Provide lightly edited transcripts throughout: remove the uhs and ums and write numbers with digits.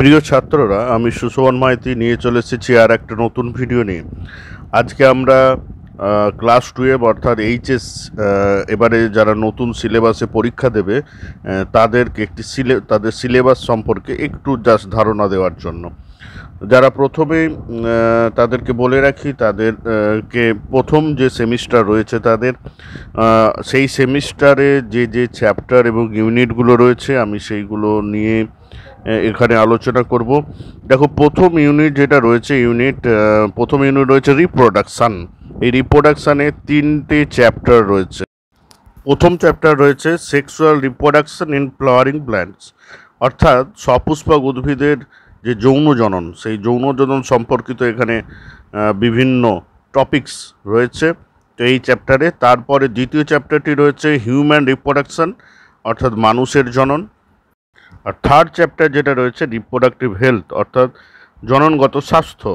প্রিয় ছাত্ররা, আমি সুশোভন মাইতি নিয়ে চলে এসেছি আর একটা নতুন ভিডিও নিয়ে। আজকে আমরা ক্লাস 12 অর্থাৎ এইচএস এবারে যারা নতুন সিলেবাসে পরীক্ষা দেবে তাদেরকে তাদের সিলেবাস সম্পর্কে একটু জাস্ট ধারণা দেওয়ার জন্য। যারা প্রথমে তাদেরকে বলে রাখি, তাদেরকে প্রথম যে সেমিস্টার রয়েছে তাদের সেই সেমিস্টারে যে চ্যাপ্টার এবং ইউনিটগুলো রয়েছে আমি সেইগুলো নিয়ে এখানে আলোচনা করব। দেখো, প্রথম ইউনিট যেটা রয়েছে, প্রথম ইউনিট রয়েছে রিপ্রোডাকশান। এই রিপ্রোডাকশানে 3টে চ্যাপ্টার রয়েছে। প্রথম চ্যাপ্টার রয়েছে sexual reproduction in flowering plants, অর্থাৎ সপুষ্পক উদ্ভিদের যে যৌন জনন, সেই যৌন জনন সম্পর্কিত এখানে বিভিন্ন টপিকস রয়েছে তো এই চ্যাপ্টারে। তারপরে দ্বিতীয় চ্যাপ্টারটি রয়েছে হিউম্যান রিপ্রোডাকশন, অর্থাৎ মানুষের জনন। আর থার্ড চ্যাপ্টার যেটা রয়েছে রিপ্রোডাক্টিভ হেলথ, অর্থাৎ জননগত স্বাস্থ্য।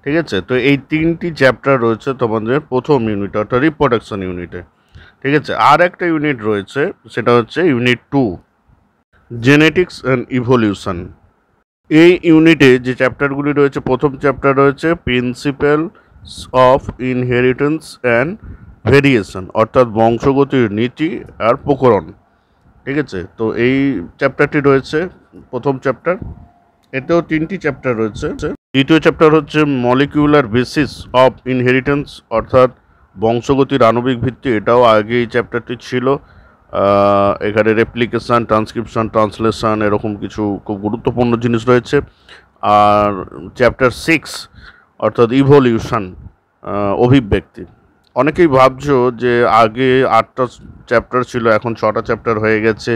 ঠিক আছে, তো এই 3টি চ্যাপ্টার রয়েছে তোমাদের প্রথম ইউনিট অর্থাৎ রিপ্রোডাকশন ইউনিটে। ঠিক আছে, আর একটা ইউনিট রয়েছে, সেটা হচ্ছে ইউনিট 2, জেনেটিক্স অ্যান্ড ইভলিউশন। এই ইউনিটে যে চ্যাপ্টারগুলি রয়েছে, প্রথম চ্যাপ্টার রয়েছে principles of inheritance and variation, অর্থাৎ বংশগতির নীতি আর প্রকরণ। ঠিক আছে, তো এই চ্যাপ্টারটি রয়েছে প্রথম চ্যাপ্টার। এতেও 3টি চ্যাপ্টার রয়েছে। দ্বিতীয় চ্যাপ্টার হচ্ছে মলিকিউলার বেসিস অফ ইনহেরিটেন্স, অর্থাৎ বংশগতির আণবিক ভিত্তি। এটাও আগে এই চ্যাপ্টারটি ছিল। এখানে রেপ্লিকেশান, ট্রান্সক্রিপশন, ট্রান্সলেশন এরকম কিছু খুব গুরুত্বপূর্ণ জিনিস রয়েছে। আর চ্যাপ্টার 6 অর্থাৎ ইভলিউশন, অভিব্যক্তি। অনেকেই ভাবছো যে আগে 8টা চ্যাপ্টার ছিল, এখন 6টা চ্যাপ্টার হয়ে গেছে,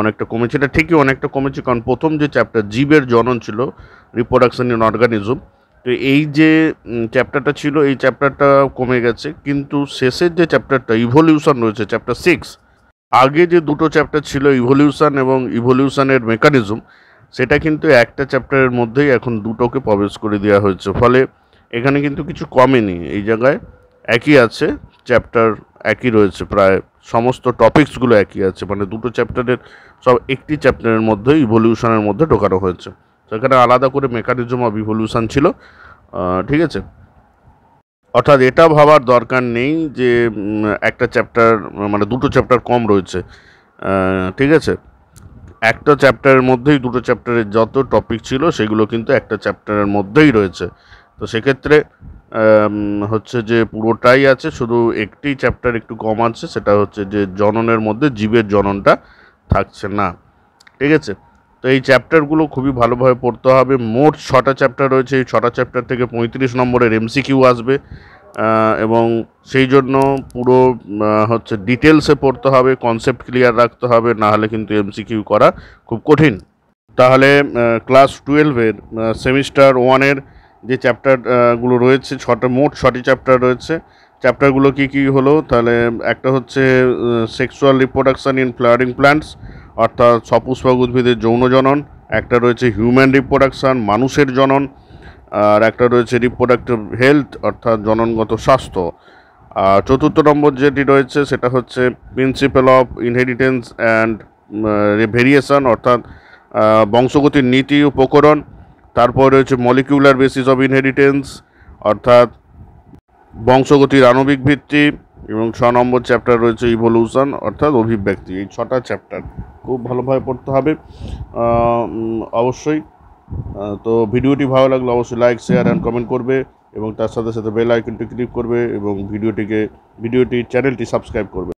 অনেকটা কমেছে। এটা ঠিকই অনেকটা কমেছে, কারণ প্রথম যে চ্যাপ্টার জীবের জনন ছিল, রিপ্রোডাকশন ইন অর্গানিজম, তো এই যে চ্যাপ্টারটা ছিল এই চ্যাপ্টারটা কমে গেছে। কিন্তু শেষের যে চ্যাপ্টারটা ইভলিউশন রয়েছে, চ্যাপ্টার 6, আগে যে দুটো চ্যাপ্টার ছিল ইভলিউশন এবং ইভলিউশনের মেকানিজম, সেটা কিন্তু একটা চ্যাপ্টারের মধ্যেই এখন দুটোকে প্রবেশ করে দেওয়া হয়েছে। ফলে এখানে কিন্তু কিছু কমেনি, এই জায়গায় একই আছে, চ্যাপ্টার একই রয়েছে, প্রায় সমস্ত টপিকসগুলো একই আছে। মানে দুটো চ্যাপ্টারের সব একটি চ্যাপ্টারের মধ্যে ইভলিউশনের মধ্যে ঢোকানো হয়েছে। তো এখানে আলাদা করে মেকানিজম অফ ইভলিউশন ছিল। ঠিক আছে, অর্থাৎ এটা ভাবার দরকার নেই যে একটা চ্যাপ্টার, মানে দুটো চ্যাপ্টার কম রয়েছে। ঠিক আছে, একটা চ্যাপ্টারের মধ্যেই দুটো চ্যাপ্টারের যত টপিক ছিল সেগুলো কিন্তু একটা চ্যাপ্টারের মধ্যেই রয়েছে। তো সেক্ষেত্রে হচ্ছে যে পুরোটাই আছে, শুধু একটি চ্যাপ্টার একটু কম আছে, সেটা হচ্ছে যে জননের মধ্যে জীবের জননটা থাকছে না। ঠিক আছে, তো এই চ্যাপ্টারগুলো খুবই ভালোভাবে পড়তে হবে। মোট 6টা চ্যাপ্টার রয়েছে। এই 6টা চ্যাপ্টার থেকে 35 নম্বরের এমসিকিউ আসবে, এবং সেই জন্য পুরো হচ্ছে ডিটেলসে পড়তে হবে, কনসেপ্ট ক্লিয়ার রাখতে হবে, না হলে কিন্তু এমসিকিউ করা খুব কঠিন। তাহলে ক্লাস 12-এর সেমিস্টার 1-এর যে চ্যাপ্টারগুলো রয়েছে, মোট 6টি চ্যাপ্টার রয়েছে। চ্যাপ্টারগুলো কী হলো, তাহলে একটা হচ্ছে sexual reproduction in flowering plants, অর্থাৎ সপুষ্পক উদ্ভিদের যৌন জনন। একটা রয়েছে হিউম্যান রিপ্রোডাকশান, মানুষের জনন। আর একটা রয়েছে রিপ্রোডাক্টিভ হেলথ, অর্থাৎ জননগত স্বাস্থ্য। আর চতুর্থ নম্বর যেটি রয়েছে সেটা হচ্ছে principal of inheritance and variation, অর্থাৎ বংশগতির নীতি ও প্রকরণ। তারপর রয়েছে মলিকিউলার বেসিস অফ ইনহেরিটেন্স, অর্থাৎ বংশগতির আণবিক ভিত্তি। এবং 6 নম্বর চ্যাপ্টার রয়েছে ইভলিউশন, অর্থাৎ অভিব্যক্তি। এই 6টা চ্যাপ্টার খুব ভালোভাবে পড়তে হবে অবশ্যই। তো ভিডিওটি ভালো লাগলে অবশ্যই লাইক, শেয়ার অ্যান্ড কমেন্ট করবে, এবং তার সাথে সাথে বেল আইকনটি ক্লিক করবে, এবং চ্যানেলটি সাবস্ক্রাইব করবে।